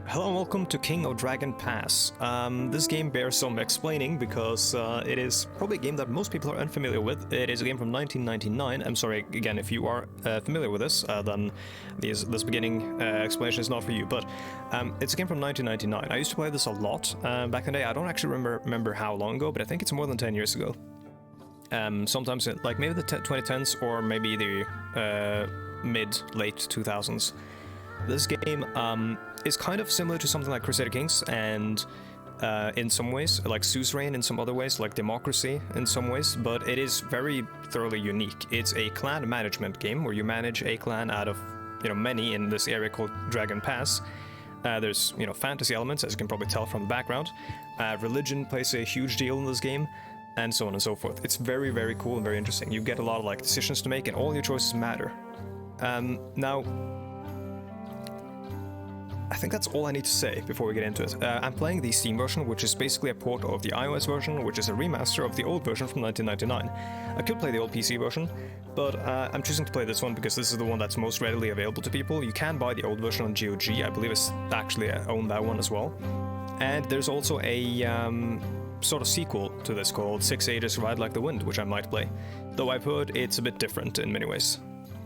Hello and welcome to King of Dragon Pass. This game bears some explaining because it is probably a game that most people are unfamiliar with. It is a game from 1999. I'm sorry, again, if you are familiar with this, then this beginning explanation is not for you, but it's a game from 1999. I used to play this a lot back in the day. I don't actually remember how long ago, but I think it's more than 10 years ago. Sometimes, like maybe the 2010s or maybe the mid-late 2000s. This game is kind of similar to something like Crusader Kings, and in some ways, like Suzerain in some other ways, like Democracy in some ways, but it is very thoroughly unique. It's a clan management game where you manage a clan out of, many in this area called Dragon Pass. There's, fantasy elements, as you can probably tell from the background. Religion plays a huge deal in this game, and so on and so forth. It's very, very cool and very interesting. You get a lot of decisions to make, and all your choices matter. Now, I think that's all I need to say before we get into it. I'm playing the Steam version, which is basically a port of the iOS version, which is a remaster of the old version from 1999. I could play the old PC version, but I'm choosing to play this one because this is the one that's most readily available to people. You can buy the old version on GOG. I believe it's actually I own that one as well. And there's also a sort of sequel to this called 6 Ages Ride Like the Wind, which I might play. Though I've heard it's a bit different in many ways.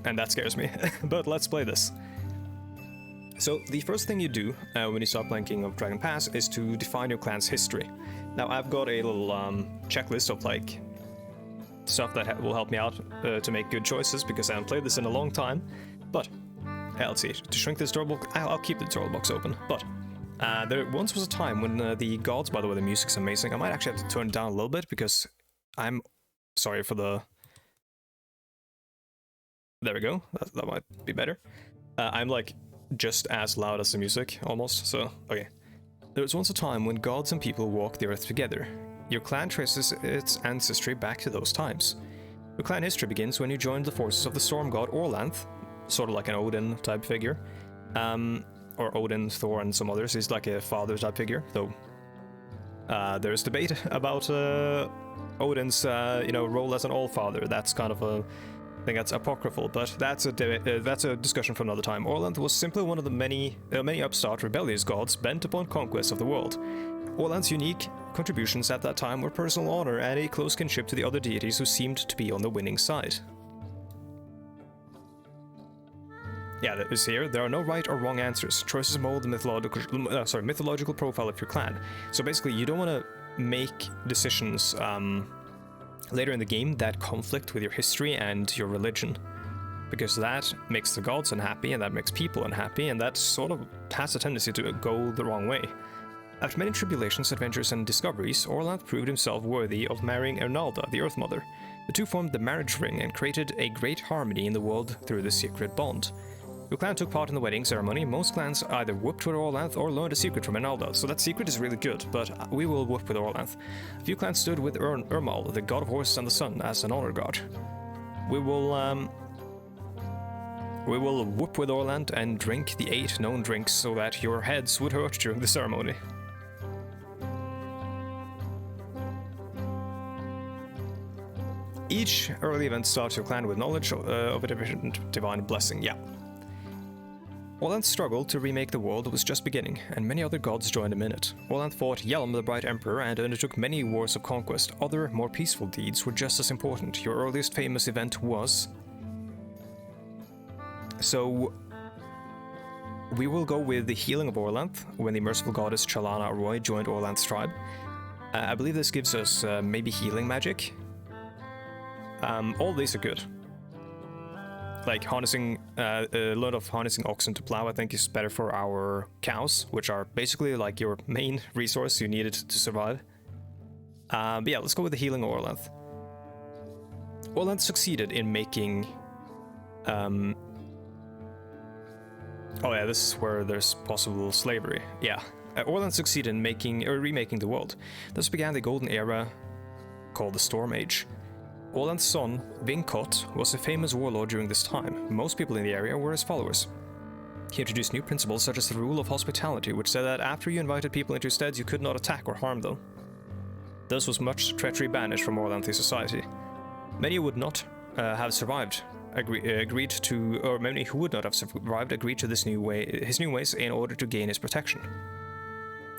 And that scares me. But let's play this. So the first thing you do when you start playing King of Dragon Pass is to define your clan's history. Now I've got a little checklist of stuff that will help me out to make good choices because I haven't played this in a long time. But let's see, to shrink this tutorial box, I'll keep the tutorial box open. But there once was a time when the gods, by the way, the music's amazing. I might actually have to turn it down a little bit because I'm sorry for the. There we go. That might be better. I'm just as loud as the music, almost, so, okay. There was once a time when gods and people walked the earth together. Your clan traces its ancestry back to those times. Your clan history begins when you joined the forces of the storm god Glorantha, sort of like an Odin-type figure. Or Odin, Thor, and some others. He's like a father-type figure, though there's debate about Odin's, role as an all-father. That's kind of a I think that's apocryphal, but that's a discussion for another time. Glorantha was simply one of the many upstart rebellious gods bent upon conquest of the world. Glorantha's unique contributions at that time were personal honor and a close kinship to the other deities who seemed to be on the winning side. Yeah, that is here. There are no right or wrong answers. Choices mold the mythological profile of your clan. So basically, you don't want to make decisions later in the game that conflict with your history and your religion, because that makes the gods unhappy and that makes people unhappy, and that sort of has a tendency to go the wrong way. After many tribulations, adventures, and discoveries, Glorantha proved himself worthy of marrying Ernalda, the Earth Mother. The two formed the marriage ring and created a great harmony in the world through the secret bond. Your clan took part in the wedding ceremony. Most clans either whooped with Glorantha or learned a secret from Ernalda, so that secret is really good, but we will whoop with Glorantha. A few clans stood with Ermal, the god of horses and the sun, as an honor god. We will whoop with Glorantha and drink the 8 known drinks so that your heads would hurt during the ceremony. Each early event starts your clan with knowledge of a different divine blessing, yeah. Glorantha's struggle to remake the world was just beginning, and many other gods joined him in it. Glorantha fought Yelm, the Bright Emperor, and undertook many wars of conquest. Other, more peaceful deeds were just as important. Your earliest famous event was... So... we will go with the healing of Glorantha, when the merciful goddess Chalana Roy joined Glorantha's tribe. I believe this gives us maybe healing magic. All these are good. Like harnessing, a lot of harnessing oxen to plow, I think, is better for our cows, which are basically like your main resource you needed to survive. But yeah, let's go with the healing of Glorantha. Glorantha succeeded in making... Oh yeah, this is where there's possible slavery. Yeah, Glorantha succeeded in remaking the world. Thus began the golden era called the Storm Age. Glorantha's son, Vinkot, was a famous warlord during this time. Most people in the area were his followers. He introduced new principles such as the rule of hospitality, which said that after you invited people into your stead, you could not attack or harm them. Thus was much treachery banished from Glorantha's society. Many would not have survived agreed to, or many who would not have survived agreed to his new ways in order to gain his protection.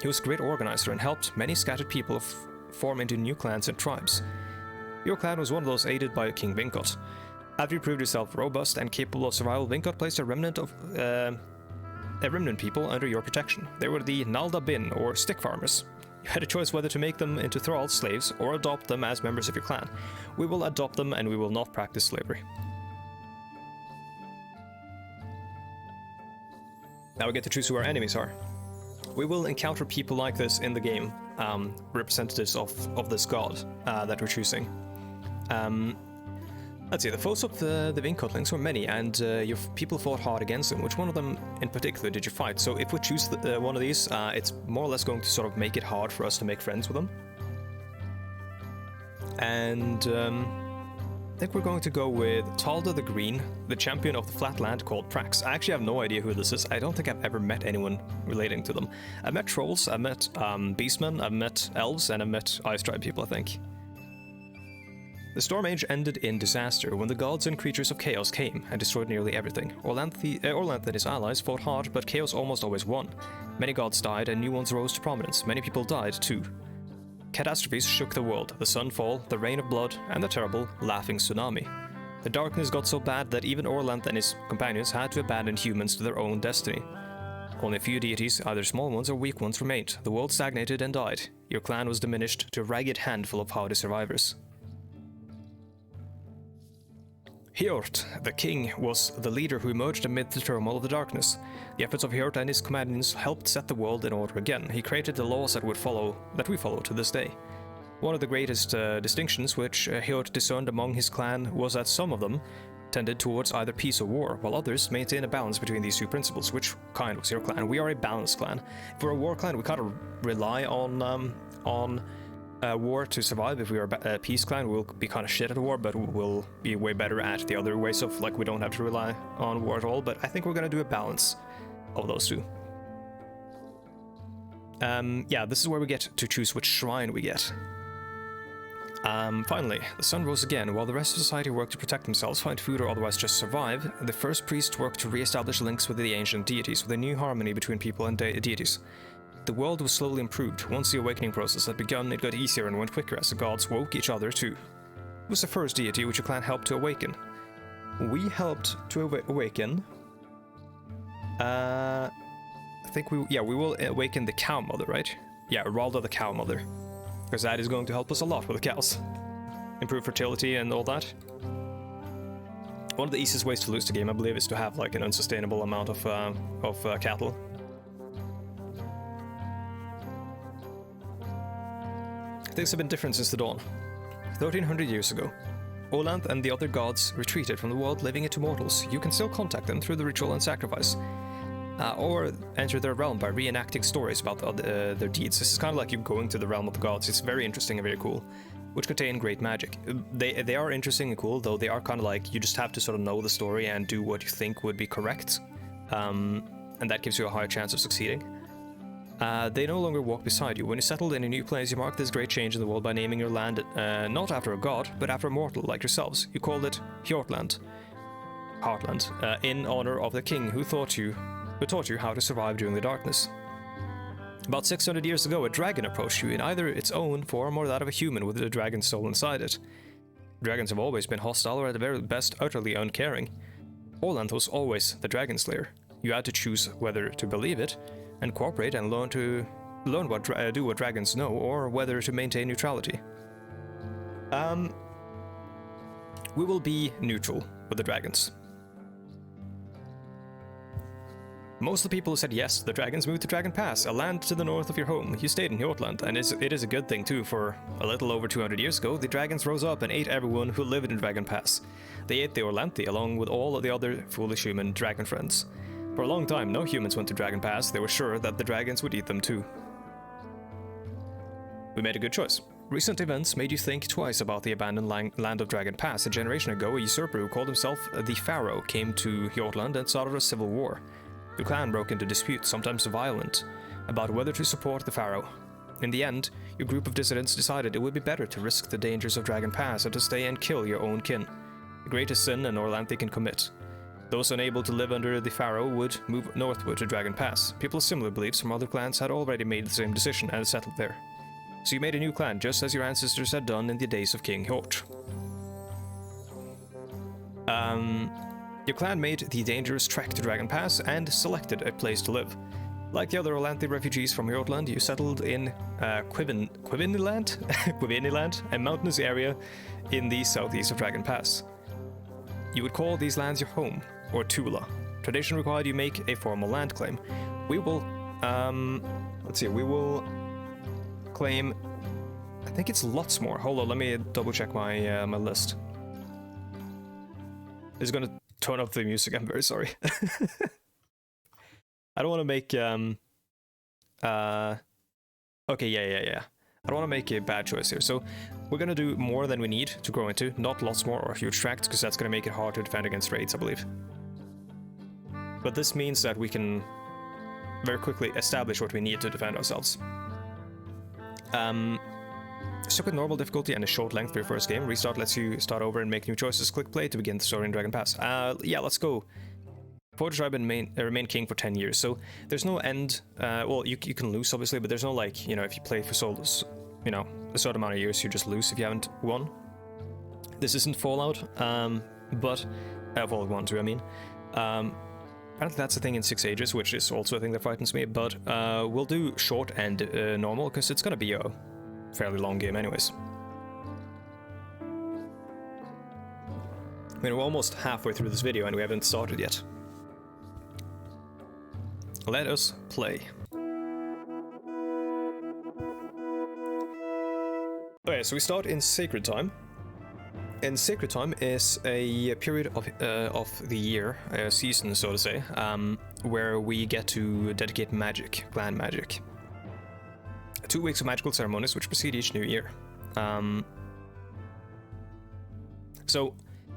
He was a great organizer and helped many scattered people form into new clans and tribes. Your clan was one of those aided by King Vincot. After you proved yourself robust and capable of survival, Vincot placed a remnant people under your protection. They were the Nalda Bin, or stick farmers. You had a choice whether to make them into thralls, slaves, or adopt them as members of your clan. We will adopt them, and we will not practice slavery. Now we get to choose who our enemies are. We will encounter people like this in the game, representatives of this god that we're choosing. Let's see, the foes of the Vincotlings were many, and your people fought hard against them. Which one of them in particular did you fight? So if we choose one of these, it's more or less going to sort of make it hard for us to make friends with them. And I think we're going to go with Talda the Green, the champion of the flat land called Prax. I actually have no idea who this is. I don't think I've ever met anyone relating to them. I've met trolls, I've met beastmen, I've met elves, and I've met Ice Tribe people, I think. The Storm Age ended in disaster when the gods and creatures of chaos came and destroyed nearly everything. Orlanth and his allies fought hard, but chaos almost always won. Many gods died and new ones rose to prominence. Many people died too. Catastrophes shook the world, the sunfall, the rain of blood, and the terrible laughing tsunami. The darkness got so bad that even Orlanth and his companions had to abandon humans to their own destiny. Only a few deities, either small ones or weak ones, remained. The world stagnated and died. Your clan was diminished to a ragged handful of hardy survivors. Hjort, the king, was the leader who emerged amid the turmoil of the darkness. The efforts of Hjort and his companions helped set the world in order again. He created the laws that we follow to this day. One of the greatest distinctions which Hjort discerned among his clan was that some of them tended towards either peace or war, while others maintained a balance between these two principles. Which kind was your clan? We are a balanced clan. If we're a war clan, we kind of rely on war to survive. If we are a peace clan, we'll be kind of shit at war, but we'll be way better at the other ways of, like, we don't have to rely on war at all. But I think we're gonna do a balance of those two. Yeah, this is where we get to choose which shrine we get. Finally, the sun rose again. While the rest of society worked to protect themselves, find food, or otherwise just survive, the first priest worked to re-establish links with the ancient deities, with a new harmony between people and deities. The world was slowly improved. Once the awakening process had begun, it got easier and went quicker as the gods woke each other too. It was the first deity which your clan helped to awaken. We helped to awaken... I think we will awaken the cow mother, right? Yeah, Ralda the cow mother. Because that is going to help us a lot with the cows. Improve fertility and all that. One of the easiest ways to lose the game, I believe, is to have like an unsustainable amount of cattle. Things have been different since the dawn. 1300 years ago, Orlanth and the other gods retreated from the world, leaving it to mortals. You can still contact them through the ritual and sacrifice, or enter their realm by reenacting stories about their deeds. This is kind of like you going to the realm of the gods. It's very interesting and very cool, which contain great magic. They are interesting and cool, though they are kind of like, you just have to sort of know the story and do what you think would be correct, and that gives you a higher chance of succeeding. They no longer walk beside you. When you settled in a new place, you marked this great change in the world by naming your land not after a god, but after a mortal like yourselves. You called it Hjortland, Heartland, in honor of the king who taught you how to survive during the darkness. About 600 years ago, a dragon approached you in either its own form or that of a human with a dragon's soul inside it. Dragons have always been hostile, or at the very best, utterly uncaring. Orlanth was always the dragon slayer. You had to choose whether to believe it and cooperate and do what dragons know, or whether to maintain neutrality. We will be neutral with the dragons. Most of the people who said yes to the dragons moved to Dragon Pass, a land to the north of your home. You stayed in Hjortland, and it is a good thing too, for a little over 200 years ago, the dragons rose up and ate everyone who lived in Dragon Pass. They ate the Orlanthi along with all of the other foolish human dragon friends. For a long time, no humans went to Dragon Pass. They were sure that the dragons would eat them too. We made a good choice. Recent events made you think twice about the abandoned land of Dragon Pass. A generation ago, a usurper who called himself the Pharaoh came to Hjortland and started a civil war. The clan broke into disputes, sometimes violent, about whether to support the Pharaoh. In the end, your group of dissidents decided it would be better to risk the dangers of Dragon Pass and to stay and kill your own kin. greatest sin an Orlanthe can commit. Those unable to live under the Pharaoh would move northward to Dragon Pass. People of similar beliefs from other clans had already made the same decision and settled there. So you made a new clan, just as your ancestors had done in the days of King Hort. Your clan made the dangerous trek to Dragon Pass and selected a place to live. Like the other Orlanthe refugees from Hjortland, you settled in Quiviniland, a mountainous area in the southeast of Dragon Pass. You would call these lands your home, or Tula. Tradition required you make a formal land claim. We will, we will claim, I think it's lots more. Hold on, let me double check my my list. It's gonna turn up the music, I'm very sorry. I don't want to make, okay, yeah. I don't want to make a bad choice here. So we're going to do more than we need to grow into, not lots more or huge tracts, because that's going to make it hard to defend against raids, I believe. But this means that we can very quickly establish what we need to defend ourselves. Stuck with normal difficulty and a short length for your first game. Restart lets you start over and make new choices. Click play to begin the story in Dragon Pass. Yeah, let's go. For the tribe and remain king for 10 years. So there's no end. Well, you can lose obviously, but there's no like, you know, if you play for souls, you know, a certain amount of years you just lose if you haven't won. This isn't Fallout, but Fallout 1 too, I mean. Apparently that's a thing in 6 Ages, which is also a thing that frightens me, but we'll do short and normal, because it's gonna be a fairly long game anyways. I mean, we're almost halfway through this video and we haven't started yet. Let us play. Okay, so we start in Sacred Time. And Sacred Time is a period of the year, a season, so to say, where we get to dedicate magic, clan magic. 2 weeks of magical ceremonies which precede each new year. So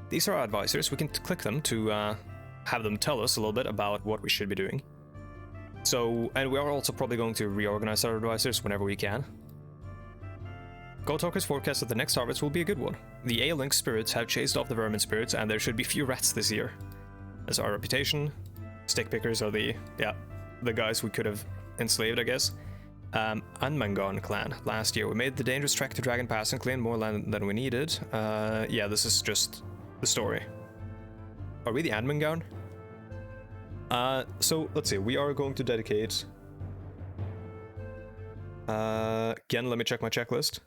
these are our advisors. We can click them to have them tell us a little bit about what we should be doing. So, and we are also probably going to reorganize our advisors whenever we can. Goat Talkers forecast that the next harvest will be a good one. The Aelink spirits have chased off the vermin spirits, and there should be few rats this year. As our reputation, stick pickers are the guys we could have enslaved, I guess. Unmangan clan. Last year we made the dangerous trek to Dragon Pass and claimed more land than we needed. Yeah, this is just the story. Are we the Anmangan? So let's see, we are going to dedicate... again, let me check my checklist.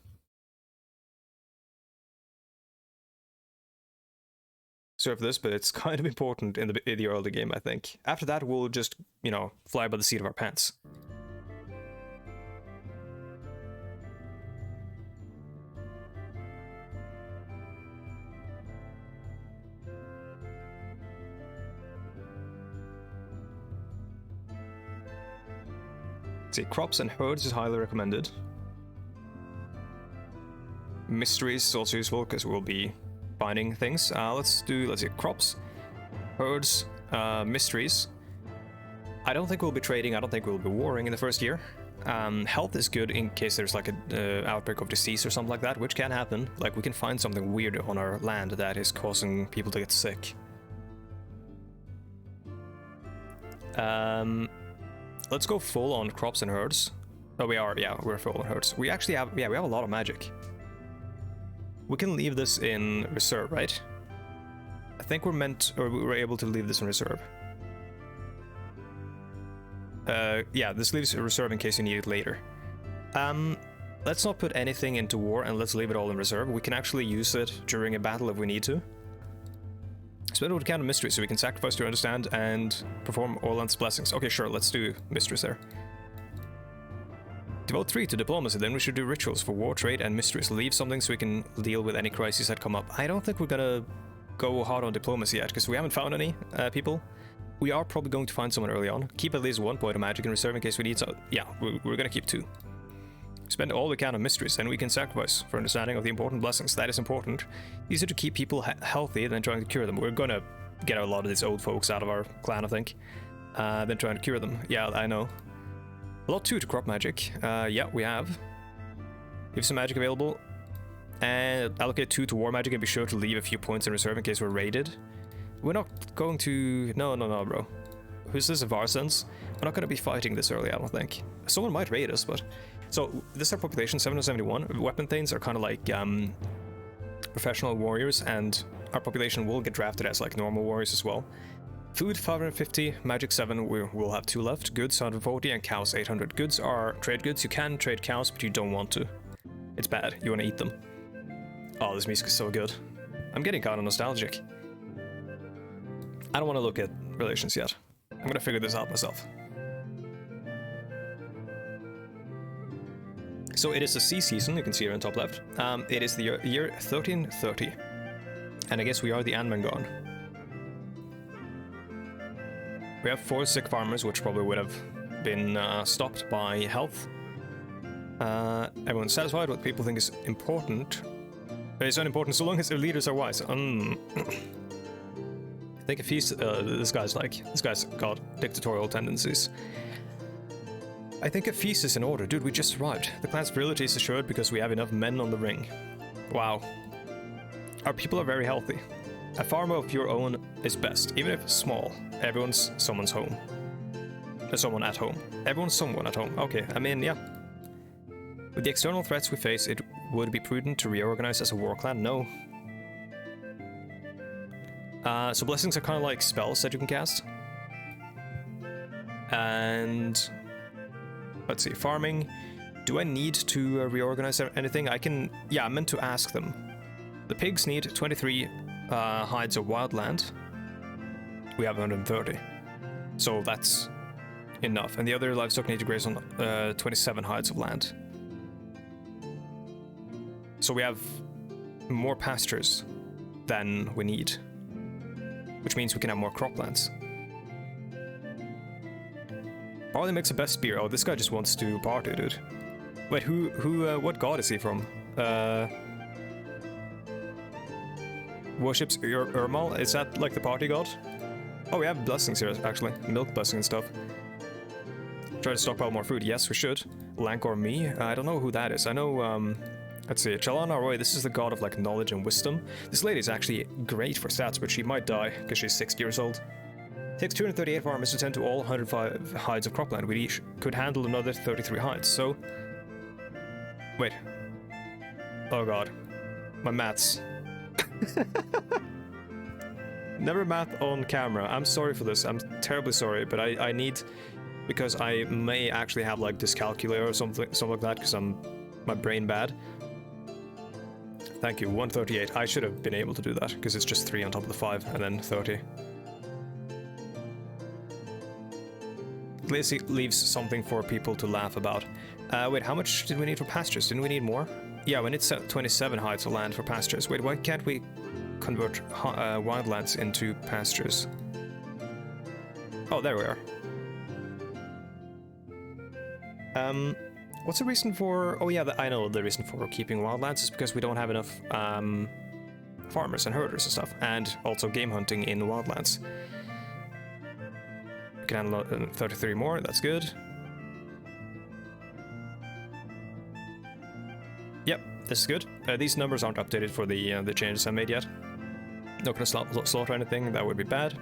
Serve this, but it's kind of important in the early game, I think. After that, we'll just, you know, fly by the seat of our pants. See, crops and herds is highly recommended. Mysteries is also useful because we'll be finding things. Let's see, crops, herds, mysteries. I don't think we'll be trading, I don't think we'll be warring in the first year. Health is good in case there's like an outbreak of disease or something like that, which can happen. Like we can find something weird on our land that is causing people to get sick. Let's go full on crops and herds. Oh, we're full on herds. We actually have, we have a lot of magic. We can leave this in reserve, right? I think we were able to leave this in reserve. Yeah, this leaves a reserve in case you need it later. Let's not put anything into war and let's leave it all in reserve. We can actually use it during a battle if we need to. Spend what we can on mystery so we can sacrifice to understand and perform Orland's blessings. Okay, sure, let's do mysteries there. Devote 3 to diplomacy, then we should do rituals for war, trade, and mysteries. Leave something so we can deal with any crises that come up. I don't think we're gonna go hard on diplomacy yet, because we haven't found any people. We are probably going to find someone early on. Keep at least 1 point of magic in reserve in case we need some. Yeah, we're gonna keep 2. Spend all we can on mysteries, and we can sacrifice for understanding of the important blessings. That is important. Easier to keep people healthy than trying to cure them. We're gonna get a lot of these old folks out of our clan, I think, than trying to cure them. Yeah, I know. Lot 2 to crop magic. Yeah, we have. If some magic available, And allocate 2 to war magic and be sure to leave a few points in reserve in case we're raided. We're not going to... No, bro. Who's this? Varsens? We're not going to be fighting this early, I don't think. Someone might raid us, but... So, this is our population, 771. Weapon things are kind of like professional warriors, and our population will get drafted as like normal warriors as well. Food, 550. Magic, 7. We'll have 2 left. Goods, 140. And cows, 800. Goods are trade goods. You can trade cows, but you don't want to. It's bad. You want to eat them. Oh, this music is so good. I'm getting kind of nostalgic. I don't want to look at relations yet. I'm gonna figure this out myself. So it is the sea season, you can see here on top left. It is the year 1330. And I guess we are the Anmengarn. We have 4 sick farmers, which probably would have been stopped by health. Everyone's satisfied. What people think is important. It's unimportant so long as their leaders are wise. I think if he's this guy's got dictatorial tendencies. I think a feast is in order. Dude, we just arrived. The clan's virility is assured because we have enough men on the ring. Wow. Our people are very healthy. A farm of your own is best, even if small. Everyone's someone's home. Someone at home. Everyone's someone at home. Okay, I mean, yeah. With the external threats we face, it would be prudent to reorganize as a war clan? No. So blessings are kind of like spells that you can cast. And... let's see, farming. Do I need to reorganize anything? I can... yeah, I meant to ask them. The pigs need 23 hides of wildland. We have 130. So that's enough. And the other livestock need to graze on 27 hides of land. So we have more pastures than we need. Which means we can have more croplands. Barley makes the best spear. Oh, this guy just wants to party, dude. Wait, what god is he from? Worships Urmal? Is that like the party god? Oh, we have blessings here, actually. Milk blessing and stuff. Try to stockpile more food. Yes, we should. Lankor me? I don't know who that is. I know, let's see. Chalana Roy, this is the god of, like, knowledge and wisdom. This lady is actually great for stats, but she might die because she's 60 years old. Takes 238 farmers to tend to all 105 hides of cropland. We each could handle another 33 hides, so... wait. Oh god. My maths. Never math on camera. I'm sorry for this. I'm terribly sorry, but I need... because I may actually have, like, dyscalculia or something like that, because my brain bad. Thank you, 138. I should have been able to do that, because it's just 3 on top of the 5, and then 30. At least it leaves something for people to laugh about. Wait, how much did we need for pastures? Didn't we need more? Yeah, we need 27 hides of land for pastures. Wait, why can't we convert wildlands into pastures? Oh, there we are. What's the reason for... oh yeah, I know the reason for keeping wildlands is because we don't have enough farmers and herders and stuff, and also game hunting in wildlands. We can handle 33 more, that's good. Yep, this is good. These numbers aren't updated for the changes I made yet. Not gonna slaughter anything, that would be bad.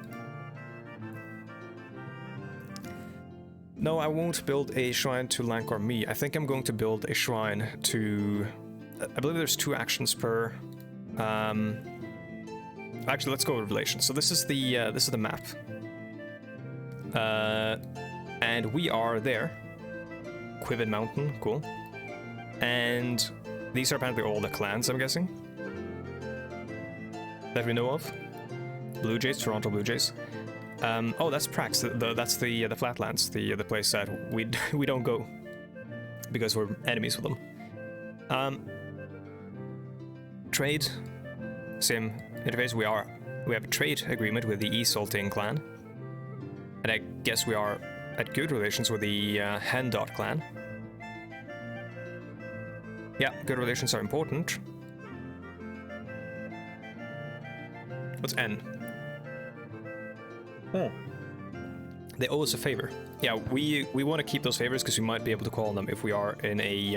No, I won't build a shrine to Lankor me. I think I'm going to build a shrine to... I believe there's 2 actions per... actually, let's go with relations. So this is the map. And we are there. Quivid Mountain, cool. And these are apparently all the clans, I'm guessing. That we know of. Blue Jays, Toronto Blue Jays. Oh, that's Prax. That's the Flatlands, the place that we don't go because we're enemies with them. Trade, same interface. We have a trade agreement with the Isolting clan, and I guess we are at good relations with the Hendot clan. Yeah, good relations are important. What's N? Oh. They owe us a favor. Yeah, we want to keep those favors because we might be able to call on them if we are in a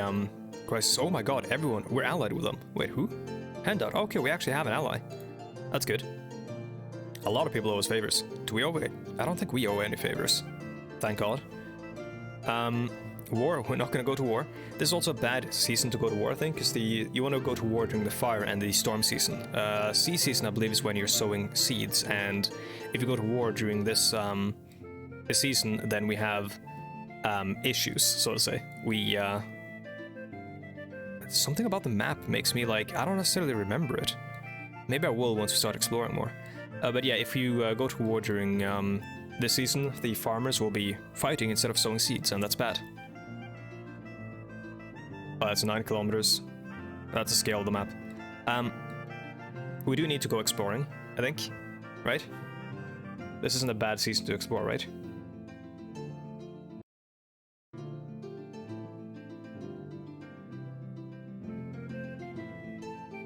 crisis. Oh my god, everyone, we're allied with them. Wait, who? Handout. Okay, we actually have an ally. That's good. A lot of people owe us favors. Do we owe it? I don't think we owe any favors. Thank god. War. We're not going to go to war. This is also a bad season to go to war, I think, because you want to go to war during the fire and the storm season. Sea season, I believe, is when you're sowing seeds, and if you go to war during this season, then we have issues, so to say. Something about the map makes me like, I don't necessarily remember it. Maybe I will once we start exploring more. But yeah, if you go to war during this season, the farmers will be fighting instead of sowing seeds, and that's bad. Oh, that's 9 kilometers. That's the scale of the map. We do need to go exploring, I think, right? This isn't a bad season to explore, right?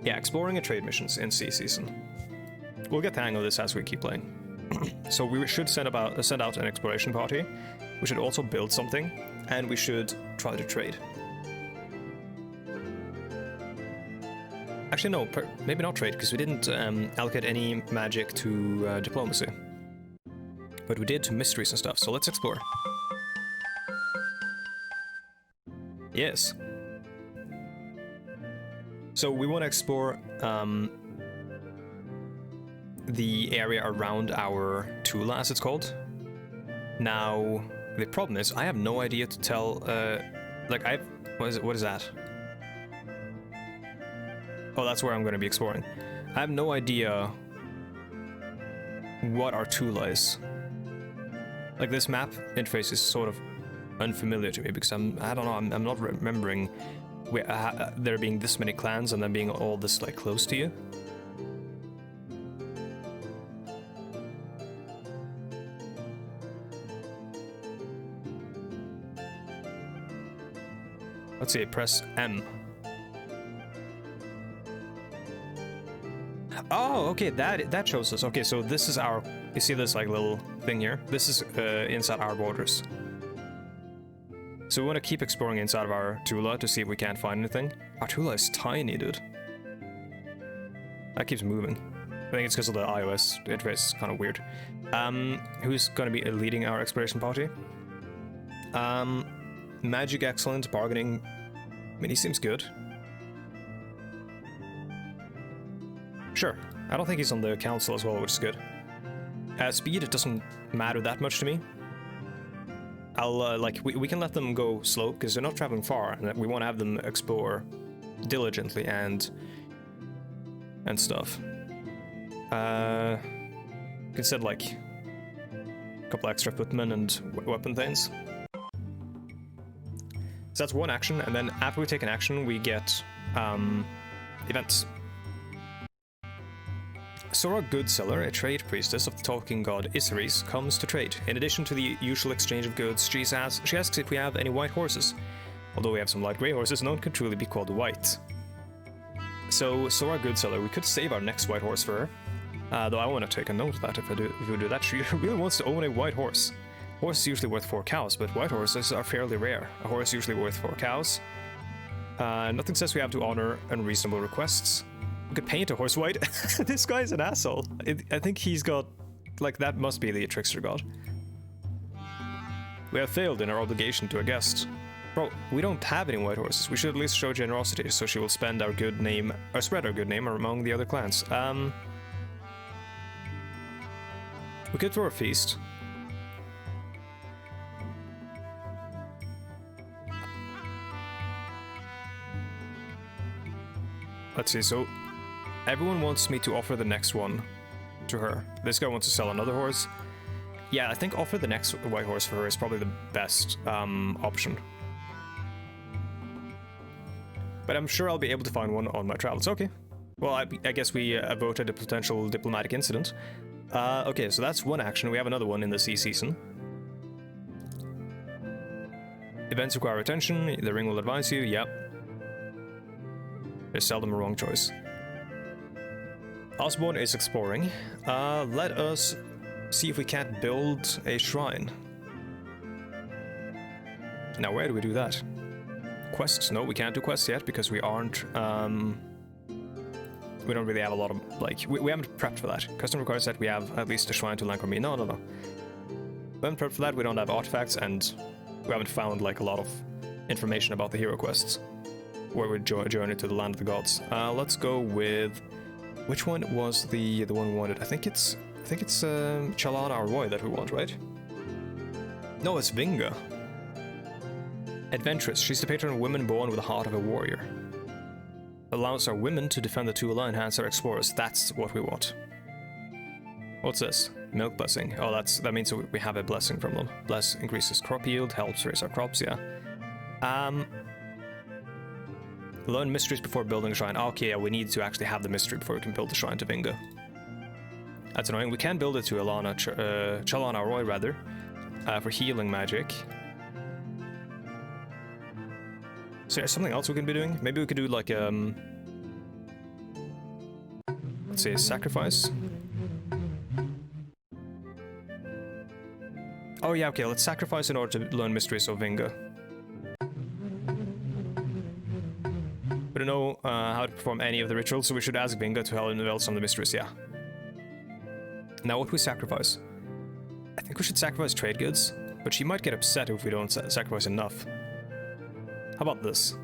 Yeah, exploring and trade missions in sea season. We'll get the hang of this as we keep playing. So we should send out an exploration party. We should also build something, and we should try to trade. Actually, no, maybe not trade, because we didn't allocate any magic to diplomacy. But we did to mysteries and stuff, so let's explore. Yes. So we want to explore the area around our Tula, as it's called. Now, the problem is, I have no idea to tell, what is that? Oh, that's where I'm going to be exploring. I have no idea what our Tula is. Like, this map interface is sort of unfamiliar to me, because I don't know, I'm not remembering there being this many clans and then being all this, like, close to you. Let's see, press M. Oh, okay, that shows us. Okay, so this is our... You see this, like, little thing here? This is inside our borders. So we want to keep exploring inside of our Tula to see if we can't find anything. Our Tula is tiny, dude. That keeps moving. I think it's because of the iOS interface. It's kind of weird. Who's going to be leading our exploration party? Magic, excellent. Bargaining. I mean, he seems good. Sure. I don't think he's on the council as well, which is good. Speed, it doesn't matter that much to me. I'll, we can let them go slow, because they're not traveling far, and we want to have them explore diligently and stuff. You can set, like, a couple extra footmen and weapon things. So that's one action, and then after we take an action, we get, events. Sora Goodseller, a trade priestess of the talking god Isseries, comes to trade. In addition to the usual exchange of goods, she asks if we have any white horses. Although we have some light grey horses, none could truly be called white. So, Sora Goodseller, we could save our next white horse for her. Though I want to take a note of that if we do that. She really wants to own a white horse. Horse is usually worth 4 cows, but white horses are fairly rare. A horse is usually worth 4 cows. Nothing says we have to honor unreasonable requests. We could paint a horse white. This guy's an asshole. I think he's got... Like, that must be the trickster god. We have failed in our obligation to a guest. Bro, we don't have any white horses. We should at least show generosity, so she will spend our good name... Or spread our good name among the other clans. We could throw a feast. Let's see, so... Everyone wants me to offer the next one to her. This guy wants to sell another horse. Yeah, I think offer the next white horse for her is probably the best option. But I'm sure I'll be able to find one on my travels. Okay. Well, I guess we averted a potential diplomatic incident. Okay, so that's one action. We have another one in the sea season. Events require attention. The ring will advise you. Yep. There's seldom a wrong choice. Osborne is exploring. Let us see if we can't build a shrine. Now, where do we do that? quests. No, we can't do quests yet because we aren't, we don't really have a lot of, like, we haven't prepped for that. Custom requires that we have at least a shrine to Lancromie. No. We haven't prepped for that, we don't have artifacts, and we haven't found, like, a lot of information about the hero quests. Where we journey to the land of the gods. Let's go with... Which one was the one we wanted? I think it's Chalana or Roy that we want, right? No, it's Vinga. Adventurous. She's the patron of women born with the heart of a warrior. Allows our women to defend the two alone, enhance our explorers. That's what we want. What's this? Milk blessing. Oh, that means we have a blessing from them. Bless increases crop yield, helps raise our crops, yeah. Learn mysteries before building a shrine. Okay, yeah, we need to actually have the mystery before we can build the shrine to Vinga. That's annoying. We can build it to Chalana Roy, rather, for healing magic. So there's something else we can be doing? Maybe we could do like, let's say a sacrifice. Oh yeah, okay, let's sacrifice in order to learn mysteries of Vinga. We don't know how to perform any of the rituals, so we should ask Vinga to help unveil some of the mysteries, yeah. Now what we sacrifice? I think we should sacrifice trade goods, but she might get upset if we don't sacrifice enough. How about this?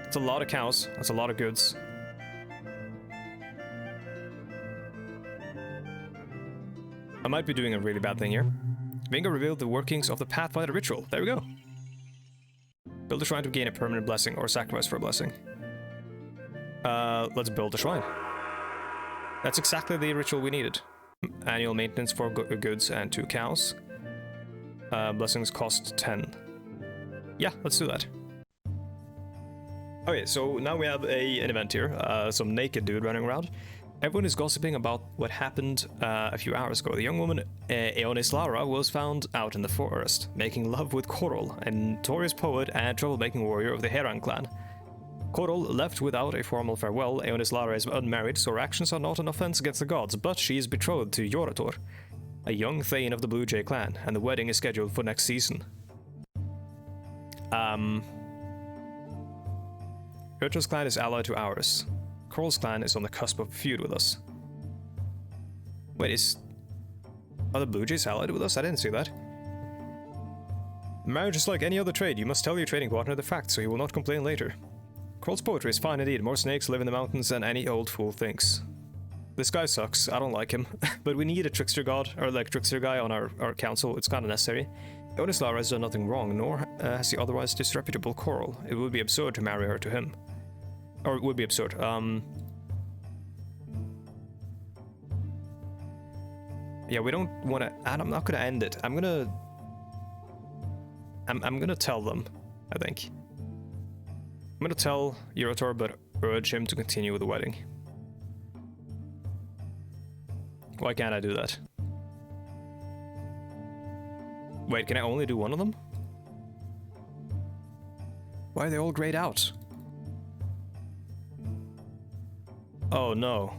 It's a lot of cows, that's a lot of goods. I might be doing a really bad thing here. Vinga revealed the workings of the Pathfinder ritual. There we go. Build a shrine to gain a permanent blessing or sacrifice for a blessing. Let's build a shrine. That's exactly the ritual we needed. Annual maintenance for goods and 2 cows. Blessings cost 10. Yeah, let's do that. Okay, so now we have an event here. Some naked dude running around. Everyone is gossiping about what happened a few hours ago. The young woman, Eonis Lara, was found out in the forest, making love with Korol, a notorious poet and troublemaking warrior of the Heran clan. Korol left without a formal farewell. Eonis Lara is unmarried, so her actions are not an offense against the gods, but she is betrothed to Yorator, a young Thane of the Blue Jay clan, and the wedding is scheduled for next season. Yorator's clan is allied to ours. Korol's clan is on the cusp of a feud with us. Wait, are the Blue Jays allied with us? I didn't see that. Marriage is like any other trade. You must tell your trading partner the facts, so he will not complain later. Korol's poetry is fine indeed. More snakes live in the mountains than any old fool thinks. This guy sucks. I don't like him. But we need a trickster god, or like trickster guy on our council. It's kind of necessary. Eonis Lara has done nothing wrong, nor has the otherwise disreputable Korol. It would be absurd to marry her to him. Or it would be absurd. Yeah, we don't want to... I'm not going to end it. I'm going to tell them, I think. I'm going to tell Yorator, but urge him to continue with the wedding. Why can't I do that? Wait, can I only do one of them? Why are they all grayed out? Oh no.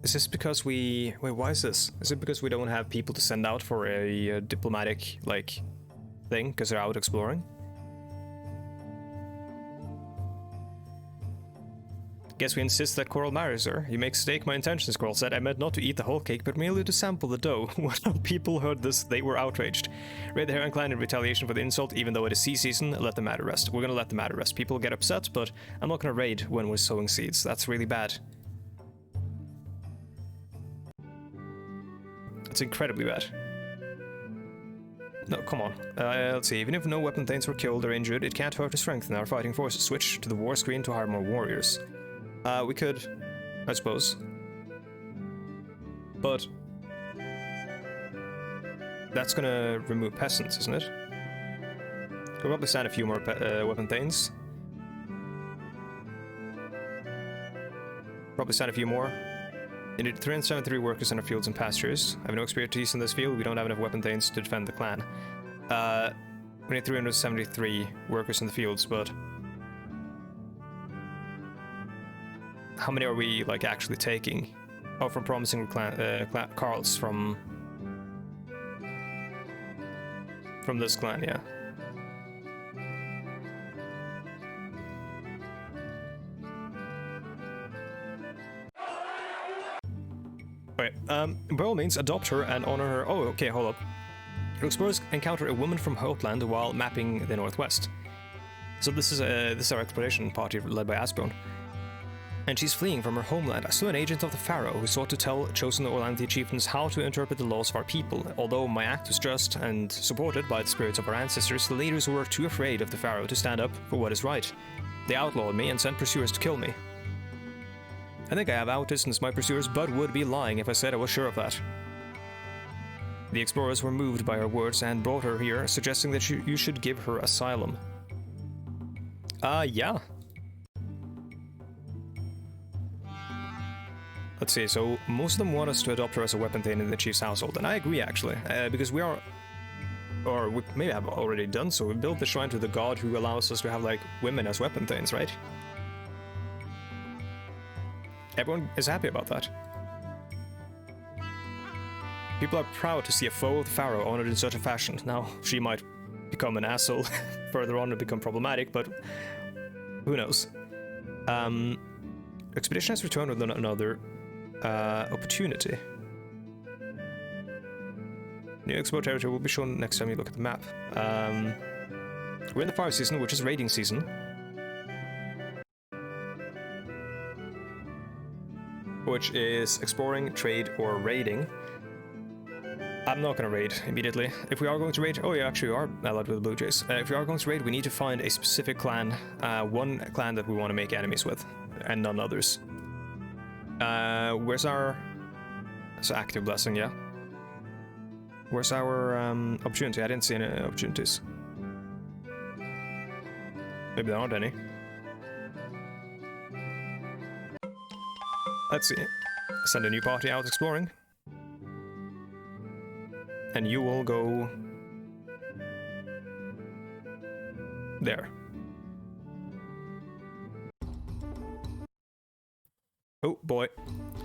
Is this because we... Wait, why is this? Is it because we don't have people to send out for a diplomatic, like, thing? Because they're out exploring? Guess we insist that Korol marries her. You make mistake my intentions, Korol said. I meant not to eat the whole cake, but merely to sample the dough. When people heard this, they were outraged. Raid the Heron clan in retaliation for the insult, even though it is sea season. Let the matter rest. We're gonna let the matter rest. People get upset, but I'm not gonna raid when we're sowing seeds. That's really bad. It's incredibly bad. No, come on. Let's see. Even if no weapon thanes were killed or injured, it can't hurt to strengthen our fighting forces. Switch to the war screen to hire more warriors. We could, I suppose. But that's gonna remove peasants, isn't it? We'll probably send a few more weapon thanes. Probably send a few more. You need 373 workers in our fields and pastures. I have no expertise in this field. We don't have enough weapon thanes to defend the clan. We need 373 workers in the fields, but how many are we, like, actually taking? Oh, from promising Carls from this clan, yeah. Okay, by all means, adopt her and honor her. Oh, okay, hold up. Your explorers encounter a woman from Hopeland while mapping the northwest. So this is our exploration party led by Asbjorn. And she's fleeing from her homeland. I saw an agent of the Pharaoh who sought to tell chosen Orlantha chieftains how to interpret the laws of our people. Although my act was just and supported by the spirits of our ancestors, the leaders were too afraid of the Pharaoh to stand up for what is right. They outlawed me and sent pursuers to kill me. I think I have outdistanced my pursuers, but would be lying if I said I was sure of that. The explorers were moved by her words and brought her here, suggesting that you should give her asylum. Yeah. Let's see, so most of them want us to adopt her as a weapon thane in the chief's household, and I agree actually, because we are, or we may have already done so, we built the shrine to the god who allows us to have, like, women as weapon thanes, right? Everyone is happy about that. People are proud to see a foe of the Pharaoh honored in such a fashion. Now, she might become an asshole further on and become problematic, but who knows? Expedition has returned with another opportunity. New explore territory will be shown next time you look at the map. We're in the fire season, which is raiding season. Which is exploring, trade, or raiding. I'm not gonna raid immediately. If we are going to raid, oh yeah, actually we are allied with the Blue Jays. If we are going to raid, we need to find a specific clan, one clan that we want to make enemies with, and none others. Where's our... It's active blessing, yeah. Where's our opportunity? I didn't see any opportunities. Maybe there aren't any. Let's see. Send a new party out exploring. And you will go... there. Oh boy.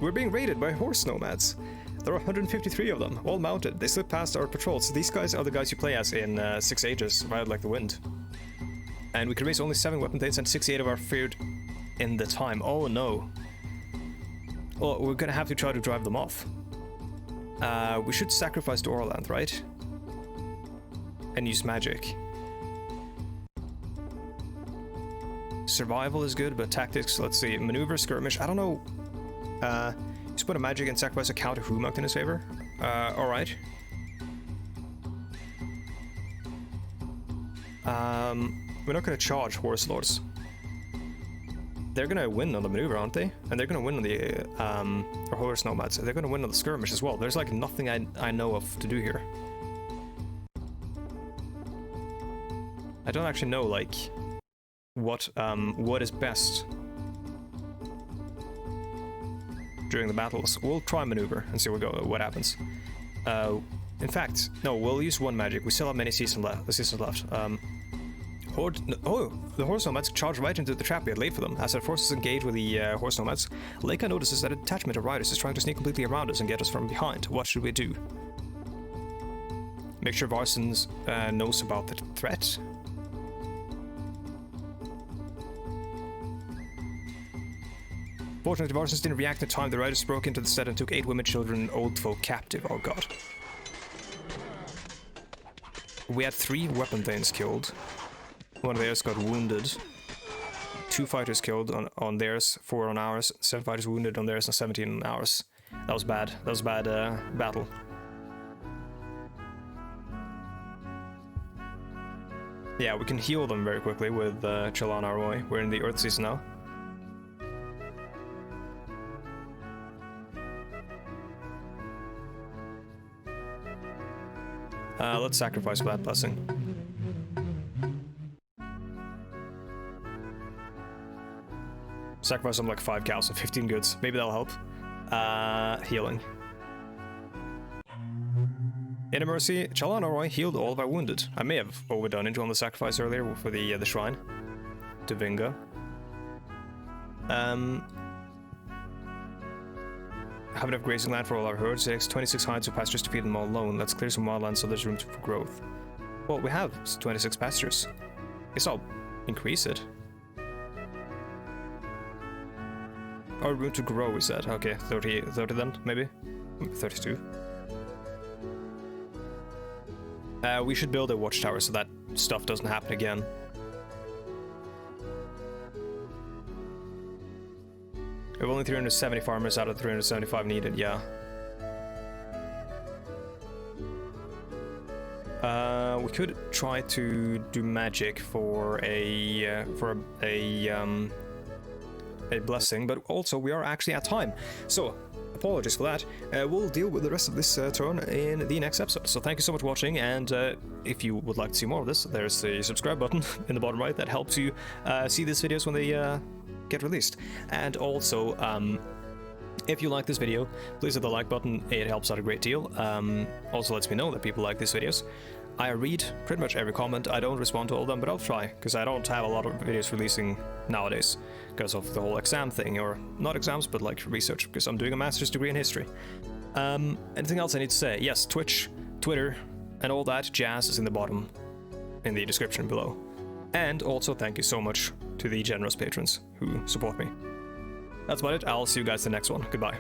We're being raided by horse nomads. There are 153 of them, all mounted. They slip past our patrols. These guys are the guys you play as in 6 Ages, Ride Like the Wind. And we can raise only 7 weapon thanes and 68 of our feared in the time. Oh no. Well, we're gonna have to try to drive them off. We should sacrifice to Orlanth, right? And use magic. Survival is good, but tactics, let's see. Maneuver, skirmish, I don't know. Just put a magic and sacrifice a cow to Humuk in his favor. Alright. We're not gonna charge Horse Lords. They're gonna win on the maneuver, aren't they? And they're gonna win on the, or Horse Nomads. They're gonna win on the skirmish as well. There's like nothing I know of to do here. I don't actually know, like, what is best during the battles. We'll try maneuver and see what happens. In fact, no, we'll use one magic. We still have many seasons left. The horse nomads charge right into the trap we had laid for them. As our forces engage with the horse nomads, Leica notices that a detachment of riders is trying to sneak completely around us and get us from behind. What should we do? Make sure Varsons knows about the threat. Fortunately, Varsons didn't react in time. The riders broke into the stead and took 8 women, children, and old folk captive. Oh god. We had 3 weapon thanes killed. One of theirs got wounded. 2 fighters killed on theirs, 4 on ours. 7 fighters wounded on theirs and 17 on ours. That was bad. That was a bad battle. Yeah, we can heal them very quickly with Chalana Roy. We're in the Earth season now. Let's sacrifice for that blessing. Sacrifice some like 5 cows and 15 goods. Maybe that'll help. Healing. In a mercy, Chalana Roy healed all of our wounded. I may have overdone it on the sacrifice earlier for the shrine to Vinga. have enough grazing land for all our herds. 26 hides of pastures to feed them all alone. Let's clear some wildland so there's room for growth. Well, we have 26 pastures. Guess I'll increase it. Oh, room to grow, is that? Okay, 30 then, maybe? 32. We should build a watchtower so that stuff doesn't happen again. We have only 370 farmers out of 375 needed, yeah. We could try to do magic for a blessing, but also we are actually at time. So, apologies for that. We'll deal with the rest of this turn in the next episode. So thank you so much for watching, and if you would like to see more of this, there's a subscribe button in the bottom right that helps you see these videos when they get released. And also, if you like this video, please hit the like button, it helps out a great deal. Also lets me know that people like these videos. I read pretty much every comment. I don't respond to all of them, but I'll try, because I don't have a lot of videos releasing nowadays because of the whole exam thing, or not exams, but like research, because I'm doing a master's degree in history. Anything else I need to say? Yes, Twitch, Twitter, and all that jazz is in the bottom, in the description below. And also thank you so much to the generous patrons who support me. That's about it. I'll see you guys in the next one. Goodbye.